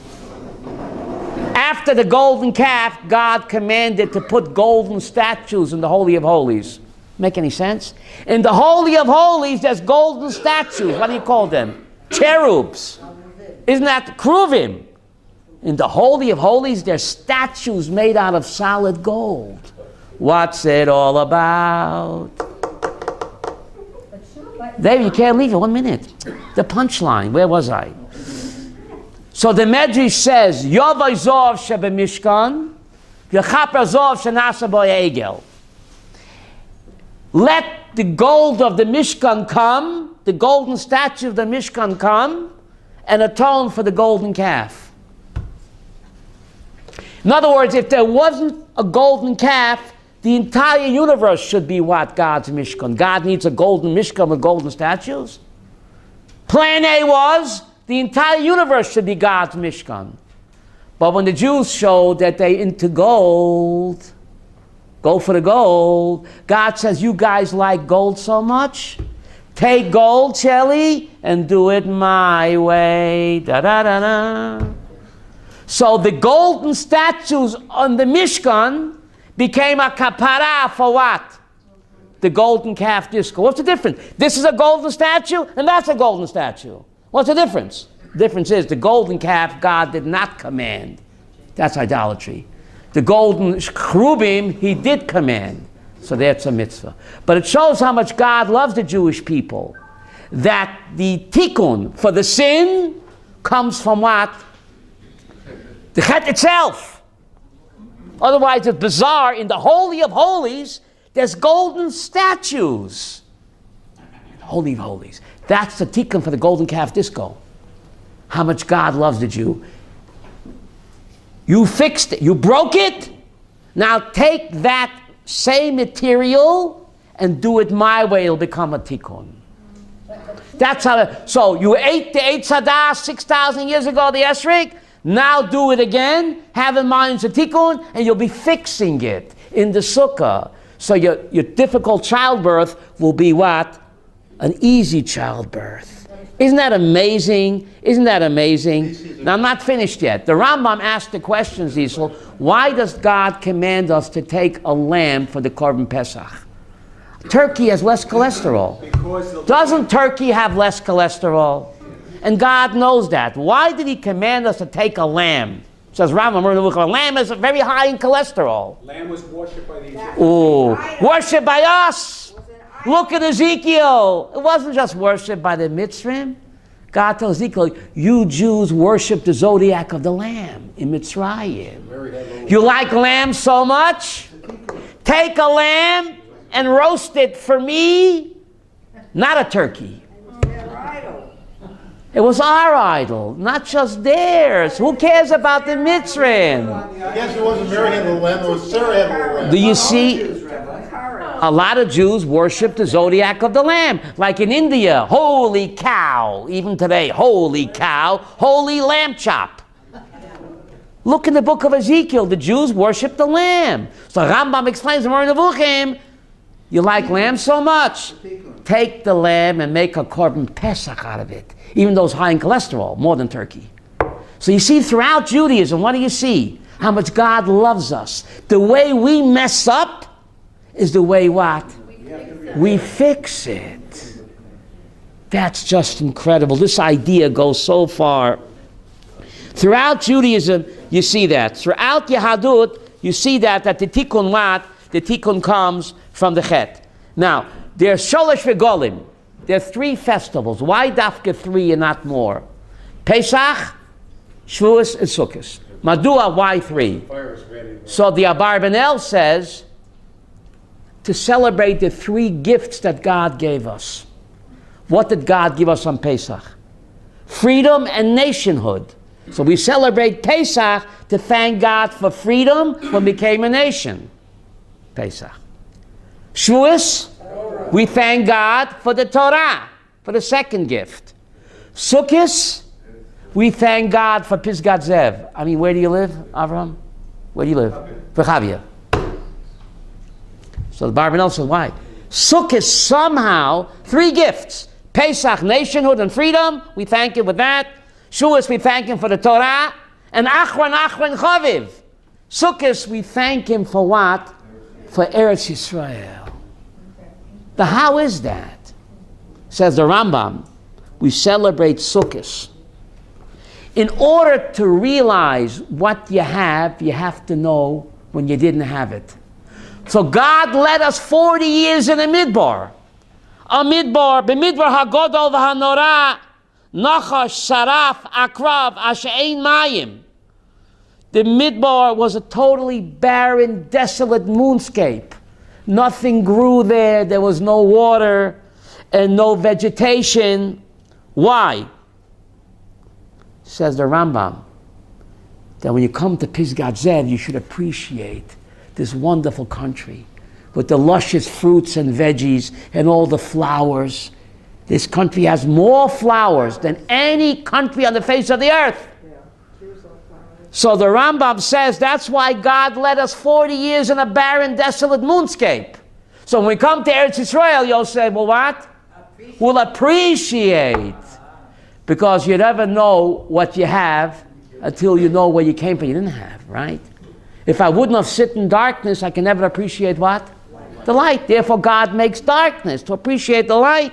S1: After the golden calf, God commanded to put golden statues in the Holy of Holies. Make any sense? In the Holy of Holies, there's golden statues. What do you call them? Cherubs. Isn't that kruvim? In the Holy of Holies, there's statues made out of solid gold. What's it all about? David, you can't leave it 1 minute. The punchline, where was I? So the Medrash says, Yovai Zov Shebe Mishkan, V'chapra Zov Shenasa Bo Egel. Let the gold of the Mishkan come, the golden statue of the Mishkan come, and atone for the golden calf. In other words, if there wasn't a golden calf, the entire universe should be what? God's Mishkan. God needs a golden Mishkan with golden statues. Plan A was, the entire universe should be God's Mishkan. But when the Jews showed that they into gold, go for the gold, God says, you guys like gold so much? Take gold, Shelly, and do it my way. Da-da-da-da. So the golden statues on the Mishkan became a kapara for what? The golden calf disco. What's the difference? This is a golden statue, and that's a golden statue. What's the difference? The difference is the golden calf God did not command. That's idolatry. The golden cherubim He did command. So that's a mitzvah. But it shows how much God loves the Jewish people. That the tikkun for the sin comes from what? The chet itself. Otherwise it's bizarre. In the Holy of Holies, there's golden statues. Holy of Holies. That's the tikkun for the golden calf disco. How much God loves the Jew. You fixed it. You broke it. Now take that same material and do it my way. It'll become a tikkun. That's how. So you ate the Eitz Hadas 6,000 years ago, the esrog. Now do it again. Have in mind it's a tikkun, and you'll be fixing it in the sukkah. So your difficult childbirth will be what? An easy childbirth. Isn't that amazing? Isn't that amazing? Now, I'm not finished yet. The Rambam asked the question, Zisel, why does God command us to take a lamb for the Korban Pesach? Turkey has less cholesterol. Doesn't turkey have less cholesterol? And God knows that. Why did He command us to take a lamb? Says Rambam, a lamb is very high in cholesterol.
S6: Lamb was worshipped by the Egyptians.
S1: Ooh, worshipped by us. Look at Ezekiel. It wasn't just worshipped by the Mitzrim. God tells Ezekiel, you Jews worship the zodiac of the lamb in Mitzrayim. You like lamb so much? Take a lamb and roast it for me. Not a turkey. It was our idol, not just theirs. Who cares about the Mitzrim?
S2: I guess it wasn't Mary had a lamb, it was Sarah had a lamb.
S1: Do you see? A lot of Jews worship the zodiac of the lamb. Like in India, holy cow. Even today, holy cow, holy lamb chop. Look in the book of Ezekiel, the Jews worship the lamb. So Rambam explains in Moreh Nevuchim, you like lamb so much? Take the lamb and make a korban pesach out of it. Even though it's high in cholesterol, more than turkey. So you see throughout Judaism, what do you see? How much God loves us. The way we mess up is the way what? We fix it. That's just incredible. This idea goes so far. Throughout Judaism, you see that. Throughout Yahadut, you see that the tikkun what? The tikkun comes from the chet. Now, There's Sholosh Regolim. There are 3 festivals. Why dafka 3 and not more? Pesach, Shavuos, and Sukkot. Madua, why 3? So the Abarbanel says to celebrate the 3 gifts that God gave us. What did God give us on Pesach? Freedom and nationhood. So we celebrate Pesach to thank God for freedom when we became a nation. Pesach. Shavuos, we thank God for the Torah, for the second gift. Sukkot, we thank God for Pisgat Zev. I mean, where do you live, Avraham? Where do you live? Rechavia. So the Barbanel says, why? Sukkot somehow, 3 gifts. Pesach, nationhood and freedom, we thank him with that. Shavuos, we thank him for the Torah. And Achron Chaviv. Sukkot, we thank him for what? For Eretz Yisrael. Now, how is that? Says the Rambam, we celebrate Sukkot. In order to realize what you have to know when you didn't have it. So God led us 40 years in a midbar. A midbar, b'midbar hagodol v'hanora, nachash, saraf, akrav, ashe'ein mayim. The midbar was a totally barren, desolate moonscape. Nothing grew there. There was no water and no vegetation. Why? Says the Rambam, that when you come to Pisgat Zev, you should appreciate this wonderful country with the luscious fruits and veggies and all the flowers. This country has more flowers than any country on the face of the earth. So the Rambam says that's why God led us 40 years in a barren, desolate moonscape. So when we come to Eretz Yisrael, you'll say, well, what? We'll appreciate. Because you never know what you have until you know where you came from. You didn't have, right? If I wouldn't have sit in darkness, I can never appreciate what? The light. Therefore, God makes darkness to appreciate the light.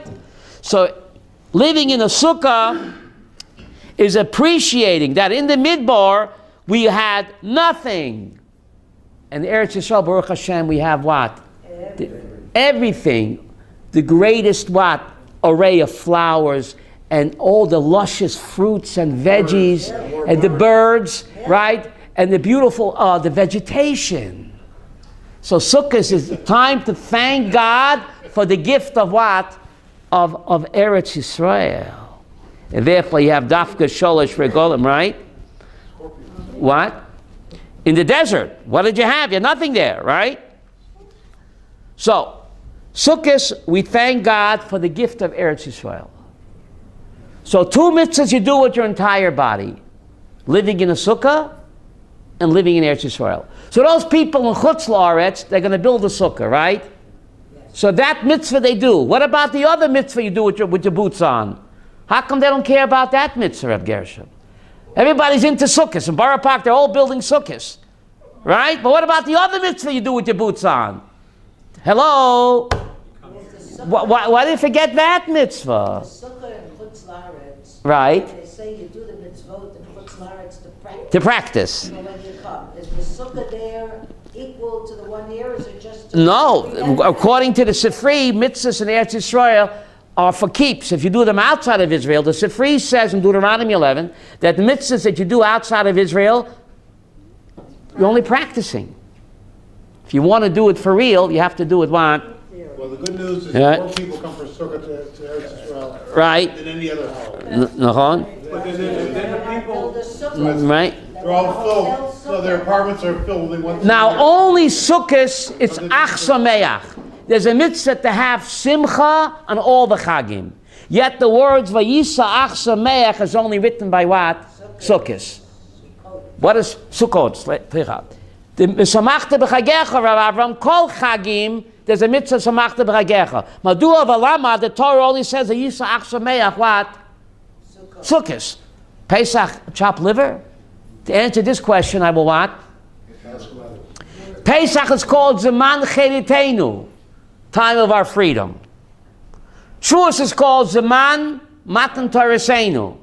S1: So living in a sukkah is appreciating that in the midbar, we had nothing. And Eretz Yisrael, Baruch Hashem, we have what? Everything. The greatest what? Array of flowers and all the luscious fruits and veggies and the birds, right? And the beautiful, the vegetation. So Sukkot is the time to thank God for the gift of what? Of Eretz Yisrael. And therefore you have Dafka Sholosh Regolim, right? What? In the desert. What did you have? You had nothing there, right? So, Sukkot, we thank God for the gift of Eretz Yisrael. So 2 mitzvahs you do with your entire body. Living in a sukkah and living in Eretz Yisrael. So those people in Chutz La'aretz, they're going to build a sukkah, right? Yes. So that mitzvah they do. What about the other mitzvah you do with your boots on? How come they don't care about that mitzvah, Reb Gershom? Everybody's into sukkahs. In Borough Park, they're all building sukkahs. Right? But what about the other mitzvah you do with your boots on? Hello? Why did you forget that mitzvah?
S7: The sukkah in Chutz La'aretz.
S1: Right.
S7: They say you do the mitzvot in Chutz La'aretz to practice.
S1: To practice.
S7: So when you come, is the sukkah there equal to the one here, or is it just...
S1: No. According to the Sifri, mitzvahs in Eretz Yisrael are for keeps. If you do them outside of Israel, the Sifri says in Deuteronomy 11 that the mitzvahs that you do outside of Israel, you're only practicing. If you want to do it for real, you have to do it what?
S2: Well, the good news is that more people come for Sukkah to Eretz Yisrael
S1: right.
S2: than any other holiday.
S6: But then the people,
S1: right.
S2: They're all filled, so their apartments are filled. They want
S1: Now, only Sukkot, it's Ach Sameach. There's a mitzvah to have simcha on all the chagim. Yet the words Vayisa Ach Sameach is only written by what? Sukkot. What is Sukkot? The Samachta B'chagecha, Rav Avram, Kol Chagim, there's a mitzvah Samachta B'chagecha. Madua Valama, the Torah only says Vayisa Ach Sameach, what? Sukkot. Pesach, chopped liver? To answer this question, I will what? Pesach is called Zeman Cheritenu, time of our freedom. Shavuos is called Zeman Matan Torasenu.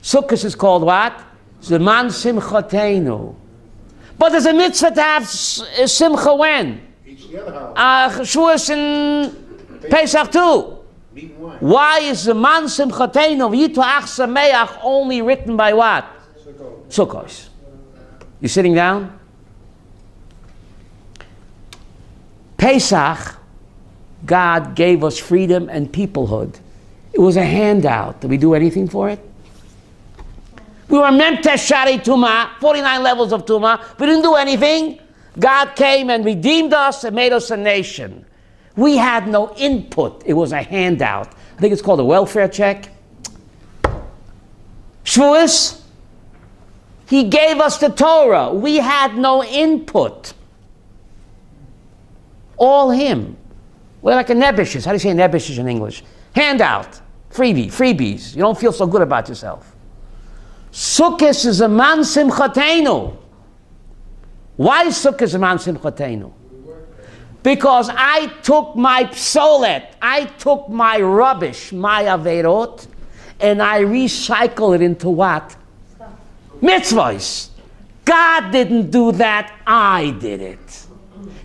S1: Sukkot is called what? Zeman Simchatenu. But there's a mitzvah to have simcha when?
S2: each the other holiday.
S1: Shavuos and Pesach too.
S2: Meat and wine.
S1: Why is the Man Simchatenu V'Yitoach Sameach only written by what? Sukkos. You sitting down? Pesach, God gave us freedom and peoplehood. It was a handout. Did we do anything for it? We were meant to Shari Tumah, 49 levels of Tumah. We didn't do anything. God came and redeemed us and made us a nation. We had no input. It was a handout. I think it's called a welfare check. Shavuos, He gave us the Torah. We had no input. All Him. We're like a nebishes. How do you say nebishes in English? Handout. Freebies. You don't feel so good about yourself. Sukkah is a man simchatenu. Why is Sukkah a man simchatenu? Because I took my psolet, I took my rubbish, my averot, and I recycle it into what? Mitzvahs. God didn't do that, I did it.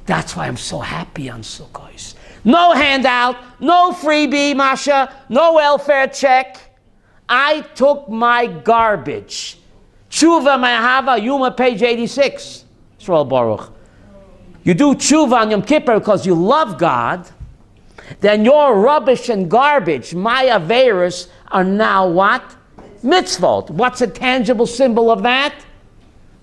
S1: That's why I'm so happy on Sukkot. No handout, no freebie, Masha, no welfare check. I took my garbage. Tshuva Mehava, Yuma, page 86. Yisrael Baruch. You do tshuva on Yom Kippur because you love God, then your rubbish and garbage, my averis, are now what? Mitzvot. What's a tangible symbol of that?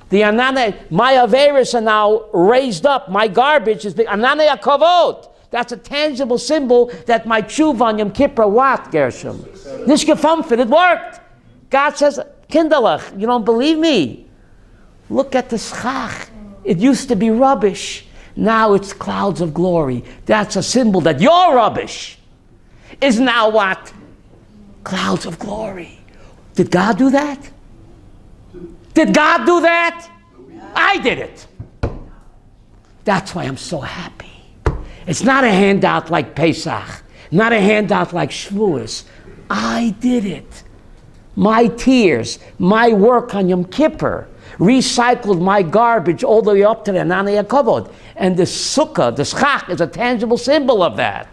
S1: The anane, my averis are now raised up. My garbage is big. Anane akavot. That's a tangible symbol that my tshuva on Yom Kippur, what, Gershom? Nishkefamfit, it worked. God says, Kindalach, you don't believe me? Look at the schach. It used to be rubbish. Now it's clouds of glory. That's a symbol that your rubbish is now what? Clouds of glory. Did God do that? Did God do that? I did it. That's why I'm so happy. It's not a handout like Pesach, not a handout like Shavuos. I did it. My tears, my work on Yom Kippur, recycled my garbage all the way up to the Ananei HaKavod. And the Sukkah, the Schach, is a tangible symbol of that.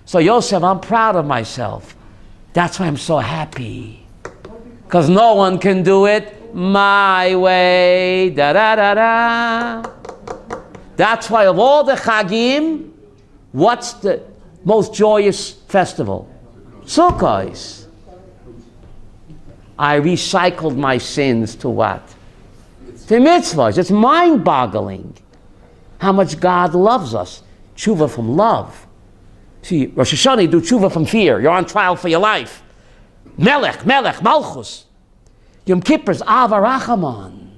S1: So Yosef, I'm proud of myself. That's why I'm so happy. Because no one can do it my way. Da-da-da-da. That's why of all the Chagim, what's the most joyous festival? Sukkot. I recycled my sins to what? To mitzvahs. It's mind-boggling how much God loves us. Tshuva from love. See, Rosh Hashanah, you do tshuva from fear. You're on trial for your life. Melech, Malchus. Yom Kippur's Avarachaman.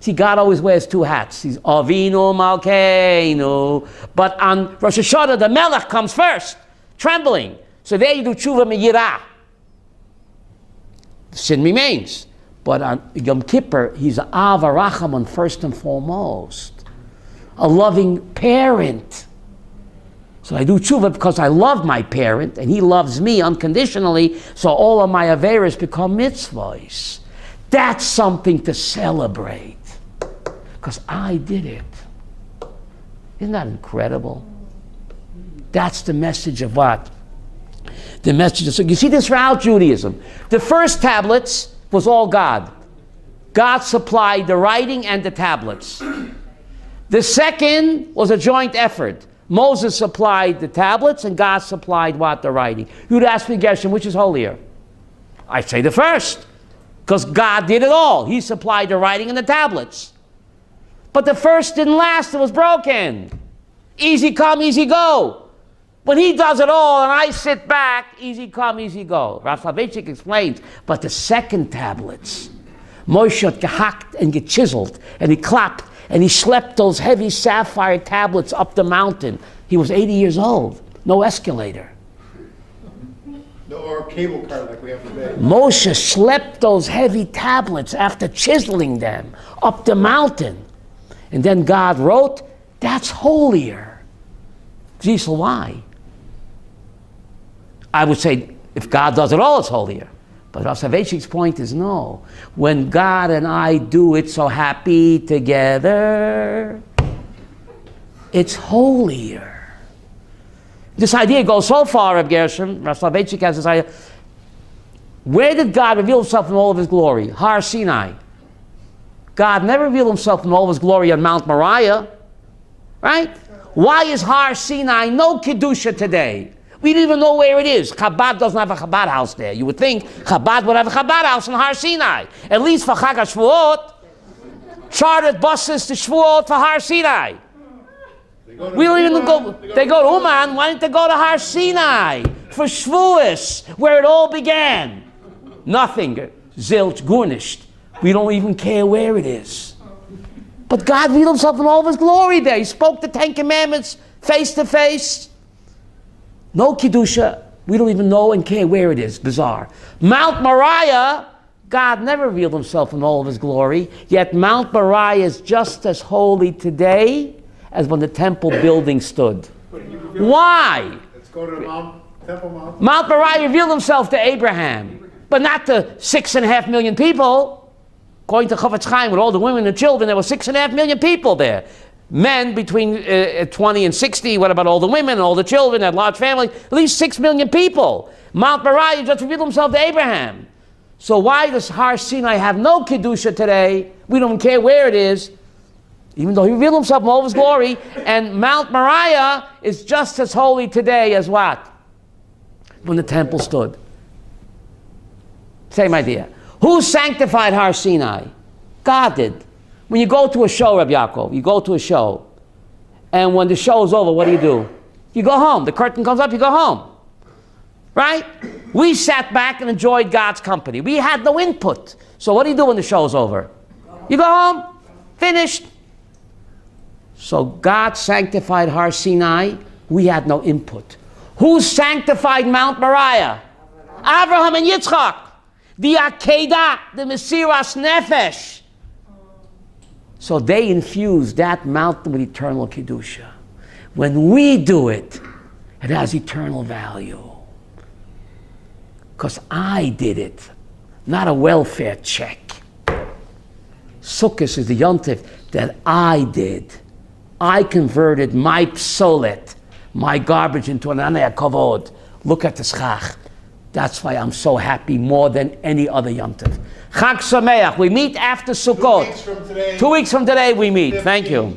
S1: See, God always wears two hats. He's Avinu Malkeinu. But on Rosh Hashanah, the Melech comes first, trembling. So there you do tshuva meyirah. Sin remains. But on Yom Kippur, he's Avarachaman first and foremost. A loving parent. So I do tshuva because I love my parent, and he loves me unconditionally, so all of my averis become mitzvahs. That's something to celebrate. Because I did it. Isn't that incredible? That's the message of what? The message of, so you see this throughout Judaism. The first tablets was all God. God supplied the writing and the tablets. The second was a joint effort. Moses supplied the tablets and God supplied what? The writing. You'd ask me, Gershom, which is holier? I say the first. Because God did it all. He supplied the writing and the tablets. But the first didn't last, it was broken. Easy come, easy go. When he does it all and I sit back, easy come, easy go. Rav Soloveitchik explains, but the second tablets, Moshe had gehacked and get chiseled, and he clapped, and he schlepped those heavy sapphire tablets up the mountain. He was 80 years old, no escalator.
S2: No, or cable car like we have today.
S1: Moshe schlepped those heavy tablets after chiseling them up the mountain. And then God wrote, that's holier. Gisel, why? I would say, if God does it all, it's holier. But Rav Soloveitchik's point is no. When God and I do it so happy together, it's holier. This idea goes so far, Reb Gershom, Rav Soloveitchik has this idea. Where did God reveal himself in all of his glory? Har Sinai. God never revealed himself in all of his glory on Mount Moriah. Right? Why is Har Sinai no kedusha today? We don't even know where it is. Chabad doesn't have a Chabad house there. You would think Chabad would have a Chabad house in Har Sinai. At least for Chag HaShavuot, chartered buses to Shavuot for Har Sinai. We don't even go. They go to Uman. Why didn't they go to Har Sinai for Shavuos, where it all began? Nothing. Zilch, Gurnished. We don't even care where it is. But God revealed himself in all of his glory there. He spoke the Ten Commandments face to face. No kedusha. We don't even know and care where it is. Bizarre. Mount Moriah, God never revealed himself in all of his glory. Yet Mount Moriah is just as holy today as when the temple building stood. Why?
S2: Let's go to the Temple Mount.
S1: Mount Moriah revealed himself to Abraham, but not to 6.5 million people. According to Chofetz Chaim, with all the women and children, there were 6.5 million people there. Men between 20 and 60, what about all the women and all the children, that large family? At least 6 million people. Mount Moriah just revealed himself to Abraham. So why does Har Sinai have no kedusha today? We don't care where it is, even though he revealed himself in all of his glory. And Mount Moriah is just as holy today as what? When the temple stood. Same idea. Who sanctified Har Sinai? God did. When you go to a show, Reb Yaakov, you go to a show, and when the show is over, what do? You go home. The curtain comes up, you go home. Right? We sat back and enjoyed God's company. We had no input. So what do you do when the show's over? You go home. Finished. So God sanctified Har Sinai. We had no input. Who sanctified Mount Moriah? Abraham and Yitzchak. The Akedah, the Mesiras Nefesh. So they infused that mountain with eternal kedusha. When we do it, it has eternal value. Because I did it, not a welfare check. Sukkah is the yontif that I did. I converted my psolet, my garbage, into an anei kavod. Look at the schach. That's why I'm so happy more than any other yontif. Chag Sameach. We meet after Sukkot.
S2: 2 weeks from today.
S1: 2 weeks from today we meet. Thank you.